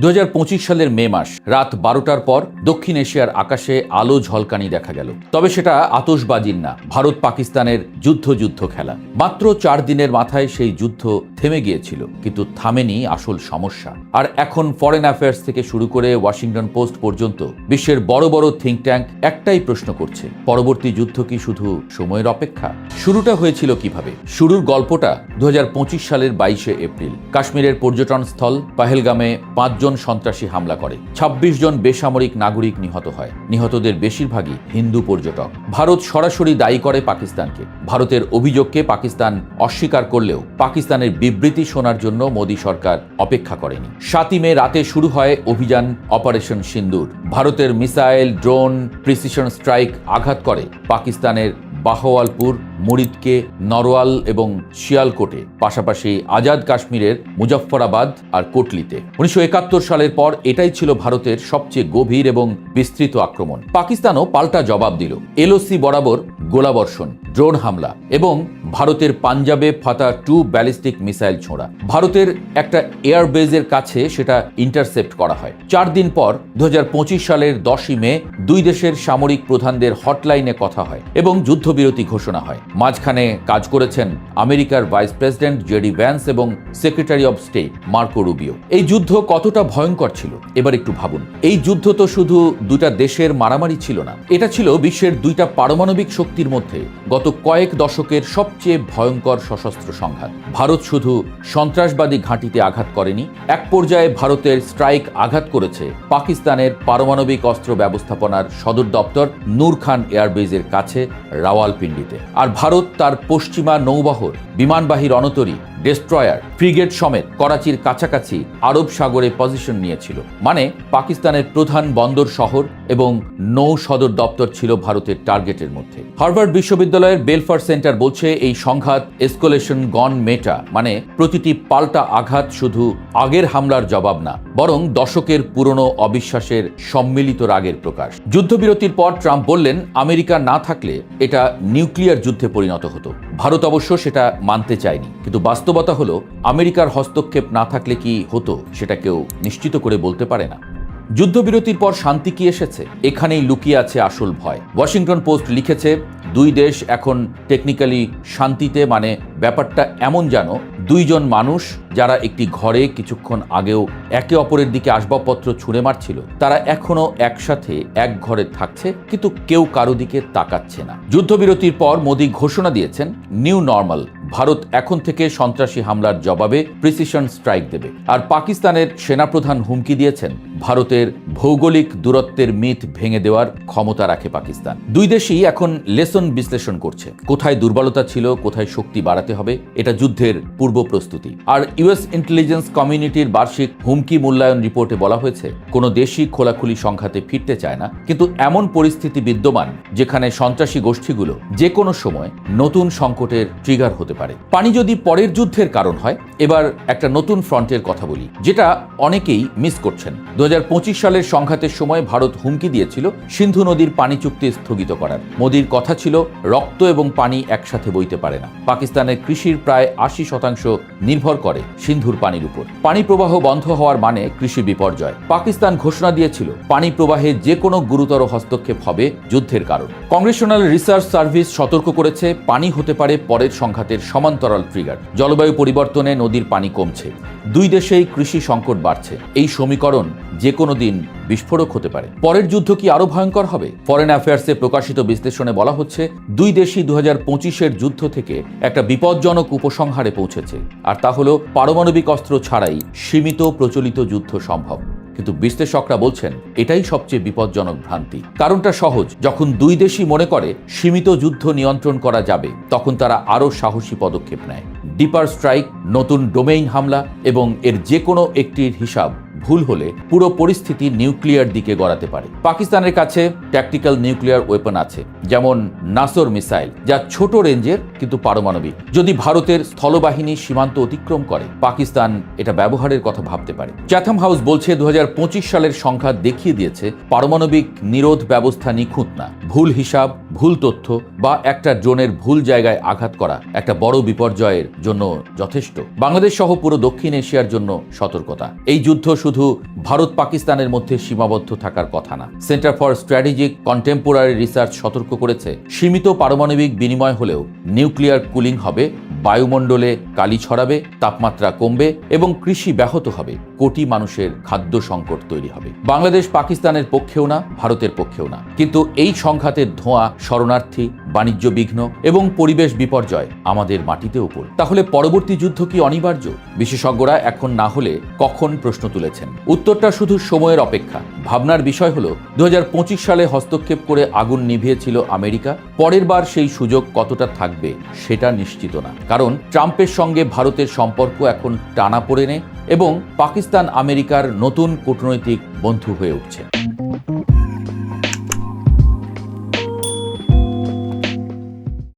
2025 সালের মে মাস রাত 12টার পর দক্ষিণ এশিয়ার আকাশে আলো ঝলকানি দেখা গেল। তবে সেটা আতশবাজির না, ভারত পাকিস্তানের যুদ্ধ খেলা। মাত্র 4 দিনের মাথায় সেই যুদ্ধ থেমে গিয়েছিল, কিন্তু থামেনি আসল সমস্যা। আর এখন ফরেন অ্যাফেয়ার্স থেকে শুরু করে ওয়াশিংটন পোস্ট পর্যন্ত বিশ্বের বড় বড় থিঙ্ক ট্যাঙ্ক একটাই প্রশ্ন করছে, পরবর্তী যুদ্ধ কি শুধু সময়ের অপেক্ষা? শুরুটা হয়েছিল কিভাবে? শুরুর গল্পটা 2025 সালের 22শে এপ্রিল। কাশ্মীরের পর্যটন স্থল পাহেলগামে 5 জন সন্ত্রাসী হামলা করে। 26 জন বেসামরিক নাগরিক নিহত হয়। নিহতদের বেশিরভাগই হিন্দু পর্যটক। ভারত সরাসরি দায়ী করে পাকিস্তানকে। ভারতের অভিযোগকে পাকিস্তান অস্বীকার করলেও পাকিস্তানের বিবৃতি শোনার জন্য মোদী সরকার অপেক্ষা করেনি। 7ই মে রাতে শুরু হয় অভিযান অপারেশন সিন্দুর। ভারতের মিসাইল, ড্রোন, প্রিসিশন স্ট্রাইক আঘাত করে পাকিস্তানের বাহওয়ালপুর, মুরিদকে, নরওয়াল এবং শিয়ালকোটে, পাশাপাশি আজাদ কাশ্মীরের মুজফ্ফরাবাদ আর কোটলিতে। 1971 সালের পর এটাই ছিল ভারতের সবচেয়ে গভীর এবং বিস্তৃত আক্রমণ। পাকিস্তানও পাল্টা জবাব দিল। এলওসি বরাবর গোলাবর্ষণ, ড্রোন হামলা এবং ভারতের পাঞ্জাবে ফাতা 2 ব্যালিস্টিক মিসাইল ছোঁড়া। ভারতের একটা এয়ারবেজের কাছে সেটা ইন্টারসেপ্ট করা হয়। 4 দিন পর 2025 সালের 10ই মে 2 দেশের সামরিক প্রধানদের হটলাইনে কথা হয় এবং যুদ্ধবিরতি ঘোষণা হয়। মাঝখানে কাজ করেছেন আমেরিকার ভাইস প্রেসিডেন্ট জেডি ভ্যান্স এবং secretary of state Marco Rubio. এই যুদ্ধ কতটা ভয়ঙ্কর ছিল এবার একটু ভাবুন। এই যুদ্ধ তো শুধু 2টা দেশের মারামারি ছিল না, এটা ছিল বিশ্বের 2টা পারমাণবিক শক্তির মধ্যে গত কয়েক দশকের সবচেয়ে ভয়ঙ্কর সশস্ত্র সংঘাত। ভারত শুধু সন্ত্রাসবাদী ঘাঁটিতে আঘাত করেনি, এক পর্যায়ে ভারতের স্ট্রাইক আঘাত করেছে পাকিস্তানের পারমাণবিক অস্ত্র ব্যবস্থাপনার সদর দপ্তর নূর খান এয়ারবেজের কাছে রাওয়ালপিন্ডিতে। আর ভারত তার পশ্চিমা নৌবহর, বিমানবাহী রণতরী, ডেস্ট্রয়ার, ফ্রিগেট সমেত করাচির কাছাকাছি আরব সাগরে পজিশন নিয়েছিল। মানে পাকিস্তানের প্রধান বন্দর শহর এবং নৌ সদর দপ্তর ছিল ভারতের টার্গেটের মধ্যে। হার্ভার্ড বিশ্ববিদ্যালয়ের বেলফার সেন্টার বলছে এই সংঘাত এসকেলেশন গন মেটা, মানে প্রতিটি পাল্টা আঘাত শুধু আগের হামলার জবাব না, বরং দশকের পুরনো অবিশ্বাসের সম্মিলিত রাগের প্রকাশ। যুদ্ধবিরতির পর ট্রাম্প বললেন আমেরিকা না থাকলে এটা নিউক্লিয়ার যুদ্ধে পরিণত হতো। ভারত অবশ্য সেটা মানতে চায়নি, কিন্তু বাস্তবতা হলো আমেরিকার হস্তক্ষেপ না থাকলে কি হতো সেটা কেউ নিশ্চিত করে বলতে পারে না। যুদ্ধবিরতির পর শান্তি কি এসেছে? এখানেই লুকিয়ে আছে আসল ভয়। ওয়াশিংটন পোস্ট লিখেছে 2 দেশ এখন টেকনিক্যালি শান্তিতে, মানে ব্যাপারটা এমন যেন 2 জন মানুষ যারা একটি ঘরে কিছুক্ষণ আগেও একে অপরের দিকে আসবাবপত্র ছুঁড়ে মারছিল, তারা এখনো একসাথে এক ঘরে থাকছে, কিন্তু কেউ কারো দিকে তাকাচ্ছে না। যুদ্ধবিরতির পর মোদী ঘোষণা দিয়েছেন নিউ নর্মাল। ভারত এখন থেকে সন্ত্রাসী হামলার জবাবে প্রিসিশন স্ট্রাইক দেবে। আর পাকিস্তানের সেনাপ্রধান হুমকি দিয়েছেন ভারতের ভৌগোলিক দূরত্বের মিথ ভেঙে দেওয়ার ক্ষমতা রাখে পাকিস্তান। 2 দেশই এখন লেসন বিশ্লেষণ করছে, কোথায় দুর্বলতা ছিল, কোথায় শক্তি বাড়াতে হবে। এটা যুদ্ধের পূর্ব প্রস্তুতি। আর ইউএস ইন্টেলিজেন্স কমিউনিটির বার্ষিক হুমকি মূল্যায়ন রিপোর্টে বলা হয়েছে কোনো দেশই খোলাখুলি সংঘাতে ফিরতে চায় না, কিন্তু এমন পরিস্থিতি বিদ্যমান যেখানে সন্ত্রাসী গোষ্ঠীগুলো যে কোনো সময় নতুন সংকটের ট্রিগার হতে পারে। পানি যদি পরের যুদ্ধের কারণ হয়, এবার একটা নতুন ফ্রন্টের কথা বলি, যেটা অনেকেই মিস করছেন। 2025 সালের সংঘাতের সময় ভারত হুমকি দিয়েছিল সিন্ধু নদীর পানি চুক্তি স্থগিত করার। মোদীর কথা ছিল রক্ত এবং পানি একসাথে বইতে পারে না। পাকিস্তানের কৃষির প্রায় 80% নির্ভর করে সিন্ধুর পানির উপর। পানি প্রবাহ বন্ধ হওয়ার মানে কৃষি বিপর্যয়। পাকিস্তান ঘোষণা দিয়েছিল পানি প্রবাহে যে কোনো গুরুতর হস্তক্ষেপ হবে যুদ্ধের কারণ। কংগ্রেশনাল রিসার্চ সার্ভিস সতর্ক করেছে পানি হতে পারে পরের সংঘাতের সমান্তরাল ট্রিগার। জলবায়ু পরিবর্তনে নদীর পানি কমছে, 2 দেশেই কৃষি সংকট বাড়ছে। এই সমীকরণ যে কোনো দিন বিস্ফোরক হতে পারে। পরের যুদ্ধ কি আরো ভয়ঙ্কর হবে? ফরেন অ্যাফেয়ার্সে প্রকাশিত বিশ্লেষণে বলা হচ্ছে 2 দেশই 2025-এর যুদ্ধ থেকে একটা বিপজ্জনক উপসংহারে পৌঁছেছে, আর তা হলো পারমাণবিক অস্ত্র ছাড়াই সীমিত প্রচলিত যুদ্ধ সম্ভব। কিন্তু বিশ্লেষকরা বলছেন এটাই সবচেয়ে বিপজ্জনক ভ্রান্তি। কারণটা সহজ, যখন 2 দেশই মনে করে সীমিত যুদ্ধ নিয়ন্ত্রণ করা যাবে, তখন তারা আরও সাহসী পদক্ষেপ নেয়। ডিপার স্ট্রাইক, নতুন ডোমেইন হামলা, এবং এর যে কোনো একটির হিসাব ভুল হলে পুরো পরিস্থিতি নিউক্লিয়ার দিকে গড়াতে পারে। পাকিস্তানের কাছে ট্যাকটিক্যাল নিউক্লিয়ার ওয়েপন আছে, যেমন নাসর মিসাইল, যা ছোট রেঞ্জের কিন্তু পারমাণবিক। যদি ভারতের স্থলবাহিনী সীমান্ত অতিক্রম করে, পাকিস্তান এটা ব্যবহারের কথা ভাবতে পারে। চ্যাথাম হাউস বলছে 2025 সালের সংঘাত দেখিয়ে দিয়েছে পারমাণবিক নিরোধ ব্যবস্থা নিখুঁত না, ভুল হিসাব, ভুল তথ্য বা একটা ড্রোনের ভুল জায়গায় আঘাত করা একটা বড় বিপর্যয়ের জন্য যথেষ্ট। বাংলাদেশ সহ পুরো দক্ষিণ এশিয়ার জন্য সতর্কতা। এই যুদ্ধ শুধু ভারত পাকিস্তানের মধ্যে সীমাবদ্ধ থাকার কথা না। Centre for strategic contemporary research সতর্ক করেছে, সীমিত পারমাণবিক বিনিময় হলেও নিউক্লিয়ার কুলিং হবে, বায়ুমণ্ডলে কালি ছড়াবে, তাপমাত্রা কমবে এবং কৃষি ব্যাহত হবে, কোটি মানুষের খাদ্য সংকট তৈরি হবে। বাংলাদেশ পাকিস্তানের পক্ষেও না, ভারতের পক্ষেও না, কিন্তু এই সংঘাতের ধোঁয়া শরণার্থী, বাণিজ্য বিঘ্ন এবং পরিবেশ বিপর্যয় আমাদের মাটিতে উপর। তাহলে পরবর্তী যুদ্ধ কি অনিবার্য? বিশেষজ্ঞরা এখন না হলে কখন প্রশ্ন তুলেছেন। উত্তরটা শুধু সময়ের অপেক্ষা। ভাবনার বিষয় হলো 2025 সালে হস্তক্ষেপ করে আগুন নিভিয়েছিল আমেরিকা। পরের বার সেই সুযোগ কতটা থাকবে সেটা নিশ্চিত না, কারণ ট্রাম্পের সঙ্গে ভারতের সম্পর্ক এখন টানাপোড়েনে এবং পাকিস্তান আমেরিকার নতুন কূটনৈতিক বন্ধু হয়ে উঠছে।